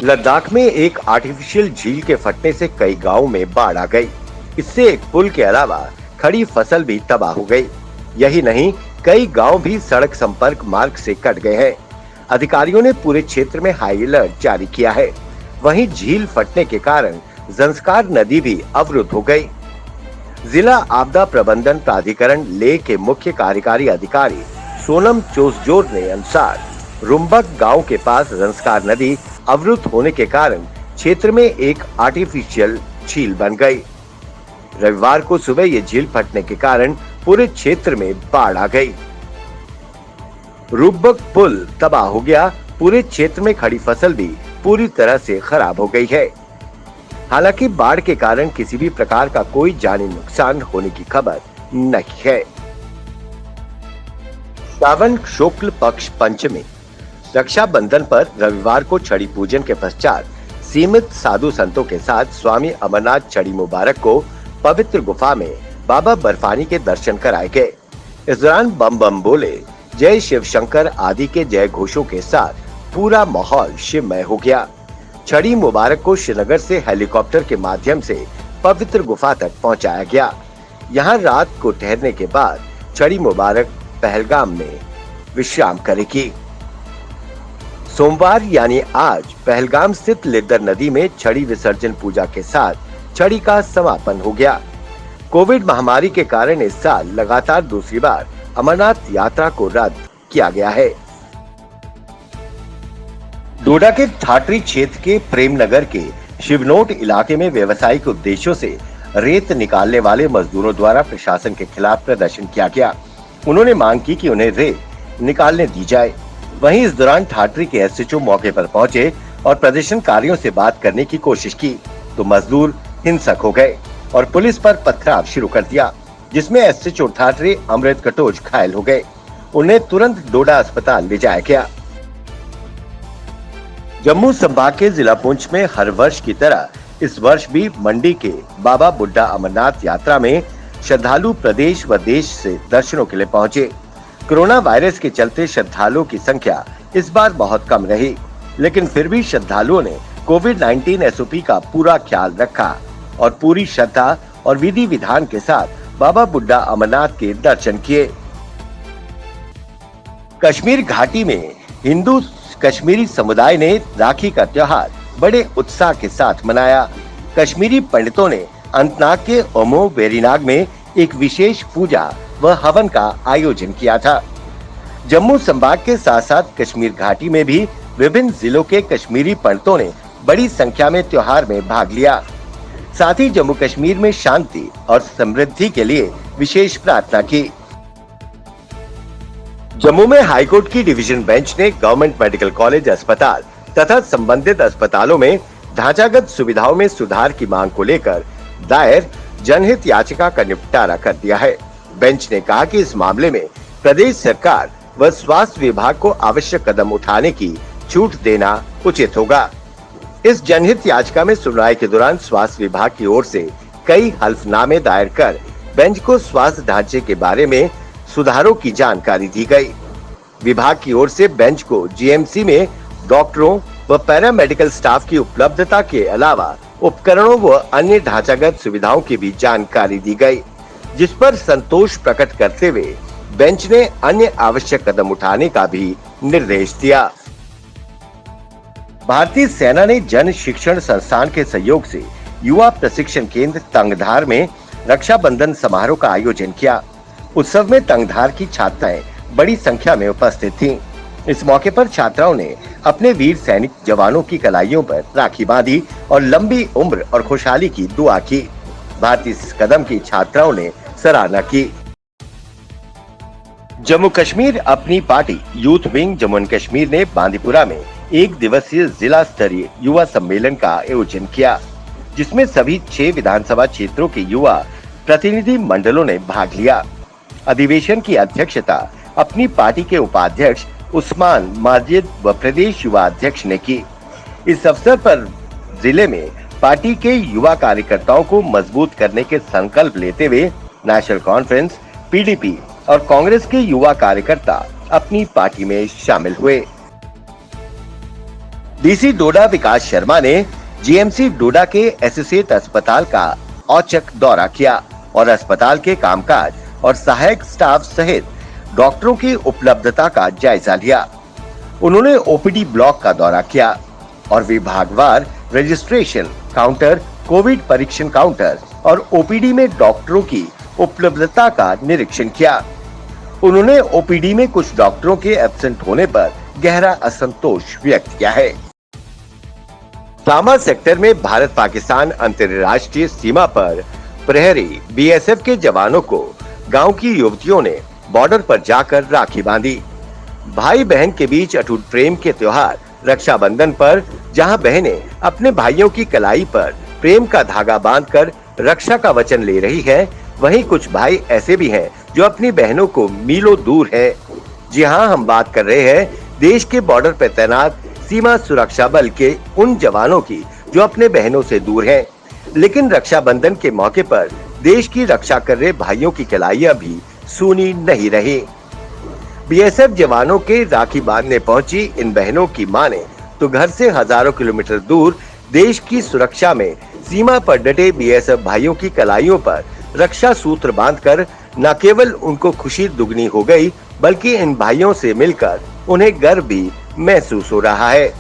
लद्दाख में एक आर्टिफिशियल झील के फटने से कई गांवों में बाढ़ आ गई। इससे एक पुल के अलावा खड़ी फसल भी तबाह हो गई। यही नहीं, कई गांव भी सड़क संपर्क मार्ग से कट गए हैं। अधिकारियों ने पूरे क्षेत्र में हाई अलर्ट जारी किया है। वहीं झील फटने के कारण ज़ंस्कार नदी भी अवरुद्ध हो गई। जिला आपदा प्रबंधन प्राधिकरण लेह के मुख्य कार्यकारी अधिकारी सोनम चोसजोर ने अनुसार रुम्बक गांव के पास ज़ंस्कार नदी अवरुद्ध होने के कारण क्षेत्र में एक आर्टिफिशियल झील बन गई। रविवार को सुबह ये झील फटने के कारण पूरे क्षेत्र में बाढ़ आ गई। रुम्बक पुल तबाह हो गया। पूरे क्षेत्र में खड़ी फसल भी पूरी तरह से खराब हो गई है। हालांकि बाढ़ के कारण किसी भी प्रकार का कोई जानी नुकसान होने की खबर नहीं है। श्रावण शुक्ल पक्ष पंचमी रक्षाबंधन पर रविवार को छड़ी पूजन के पश्चात सीमित साधु संतों के साथ स्वामी अमरनाथ छड़ी मुबारक को पवित्र गुफा में बाबा बर्फानी के दर्शन कराए गए। इस दौरान बम बम बोले, जय शिव शंकर आदि के जय घोषों के साथ पूरा माहौल शिवमय हो गया। छड़ी मुबारक को श्रीनगर से हेलीकॉप्टर के माध्यम से पवित्र गुफा तक पहुंचाया गया। यहां रात को ठहरने के बाद छड़ी मुबारक पहलगाम में विश्राम करेगी। सोमवार यानी आज पहलगाम स्थित लिद्दर नदी में छड़ी विसर्जन पूजा के साथ छड़ी का समापन हो गया। कोविड महामारी के कारण इस साल लगातार दूसरी बार अमरनाथ यात्रा को रद्द किया गया है। डोडा के ठाटरी क्षेत्र के प्रेमनगर के शिवनोट इलाके में व्यवसायिक उद्देश्यों से रेत निकालने वाले मजदूरों द्वारा प्रशासन के खिलाफ प्रदर्शन किया गया। उन्होंने मांग की कि उन्हें रेत निकालने दी जाए। वहीं इस दौरान ठाटरी के एसएचओ मौके पर पहुंचे और प्रदर्शनकारियों से बात करने की कोशिश की तो मजदूर हिंसक हो गए और पुलिस पर पथराव शुरू कर दिया, जिसमें एसएचओ ठाटरी अमृत कटोच घायल हो गए। उन्हें तुरंत डोडा अस्पताल ले जाया गया। जम्मू संभाग के जिला पुंछ में हर वर्ष की तरह इस वर्ष भी मंडी के बाबा बुड्ढा अमरनाथ यात्रा में श्रद्धालु प्रदेश व देश से दर्शनों के लिए पहुंचे। कोरोना वायरस के चलते श्रद्धालुओं की संख्या इस बार बहुत कम रही, लेकिन फिर भी श्रद्धालुओं ने कोविड-19 एसओपी का पूरा ख्याल रखा और पूरी श्रद्धा और विधि विधान के साथ बाबा बुड्ढा अमरनाथ के दर्शन किए। कश्मीर घाटी में हिंदू कश्मीरी समुदाय ने राखी का त्योहार बड़े उत्साह के साथ मनाया। कश्मीरी पंडितों ने अनंतनाग के ओमो वेरीनाग में एक विशेष पूजा व हवन का आयोजन किया था। जम्मू संभाग के साथ साथ कश्मीर घाटी में भी विभिन्न जिलों के कश्मीरी पंडितों ने बड़ी संख्या में त्योहार में भाग लिया। साथ ही जम्मू कश्मीर में शांति और समृद्धि के लिए विशेष प्रार्थना की। जम्मू में हाईकोर्ट की डिवीजन बेंच ने गवर्नमेंट मेडिकल कॉलेज अस्पताल तथा संबंधित अस्पतालों में ढांचागत सुविधाओं में सुधार की मांग को लेकर दायर जनहित याचिका का निपटारा कर दिया है। बेंच ने कहा कि इस मामले में प्रदेश सरकार व स्वास्थ्य विभाग को आवश्यक कदम उठाने की छूट देना उचित होगा। इस जनहित याचिका में सुनवाई के दौरान स्वास्थ्य विभाग की ओर से कई हल्फनामे दायर कर बेंच को स्वास्थ्य ढांचे के बारे में सुधारों की जानकारी दी गई। विभाग की ओर से बेंच को जीएमसी में डॉक्टरों व पैरामेडिकल स्टाफ की उपलब्धता के अलावा उपकरणों व अन्य ढांचागत सुविधाओं की भी जानकारी दी गई, जिस पर संतोष प्रकट करते हुए बेंच ने अन्य आवश्यक कदम उठाने का भी निर्देश दिया। भारतीय सेना ने जन शिक्षण संस्थान के सहयोग से युवा प्रशिक्षण केंद्र तंगधार में रक्षाबंधन समारोह का आयोजन किया। उत्सव में तंगधार की छात्राएं बड़ी संख्या में उपस्थित थीं। इस मौके पर छात्राओं ने अपने वीर सैनिक जवानों की कलाइयों पर राखी बांधी और लंबी उम्र और खुशहाली की दुआ की। भारतीय इस कदम की छात्राओं ने सराहना की। जम्मू कश्मीर अपनी party youth wing Jammu and Kashmir ने बांदीपुरा में एक दिवसीय जिला स्तरीय युवा सम्मेलन का आयोजन किया, जिसमें सभी 6 विधानसभा क्षेत्रों के युवा प्रतिनिधि मंडलों ने भाग लिया। अधिवेशन की अध्यक्षता अपनी पार्टी के उपाध्यक्ष उस्मान माजिद व प्रदेश युवा अध्यक्ष ने की। इस अवसर पर जिले में पार्टी के युवा कार्यकर्ताओं को मजबूत करने के संकल्प लेते हुए नेशनल कॉन्फ्रेंस, पीडीपी और कांग्रेस के युवा कार्यकर्ता अपनी पार्टी में शामिल हुए। डीसी डोडा विकास शर्मा ने जीएमसी डोडा के एसोसिएट अस्पताल का औचक दौरा किया और अस्पताल के कामकाज और सहायक स्टाफ सहित डॉक्टरों की उपलब्धता का जायजा लिया। उन्होंने ओपीडी ब्लॉक का दौरा किया और विभागवार रजिस्ट्रेशन काउंटर, कोविड परीक्षण काउंटर और ओपीडी में डॉक्टरों की उपलब्धता का निरीक्षण किया। उन्होंने ओपीडी में कुछ डॉक्टरों के एब्सेंट होने पर गहरा असंतोष व्यक्त किया है। सामा सेक्टर में भारत पाकिस्तान अंतर्राष्ट्रीय सीमा पर प्रहरी बीएसएफ के जवानों को गांव की युवतियों ने बॉर्डर पर जाकर राखी बांधी। भाई बहन के बीच अटूट प्रेम के त्योहार रक्षाबंधन पर जहां बहनें अपने भाइयों की कलाई पर प्रेम का धागा बांधकर रक्षा का वचन ले रही हैं, वहीं कुछ भाई ऐसे भी हैं जो अपनी बहनों को मीलों दूर हैं। जी हां, हम बात कर रहे हैं देश के बॉर्डर पर तैनात सीमा सुरक्षा बल के उन जवानों की जो अपने बहनों से दूर हैं, लेकिन रक्षाबंधन के मौके पर देश की रक्षा कर रहे भाइयों की कलाइयां भी सूनी नहीं रही। बीएसएफ जवानों के राखी बांधने पहुंची इन बहनों की माने तो घर से हजारों किलोमीटर दूर देश की सुरक्षा में सीमा पर डटे बीएसएफ भाइयों की कलाइयों पर रक्षा सूत्र बांधकर न केवल उनको खुशी दुगनी हो गई, बल्कि इन भाइयों से मिलकर उन्हें गर्व भी महसूस हो रहा है।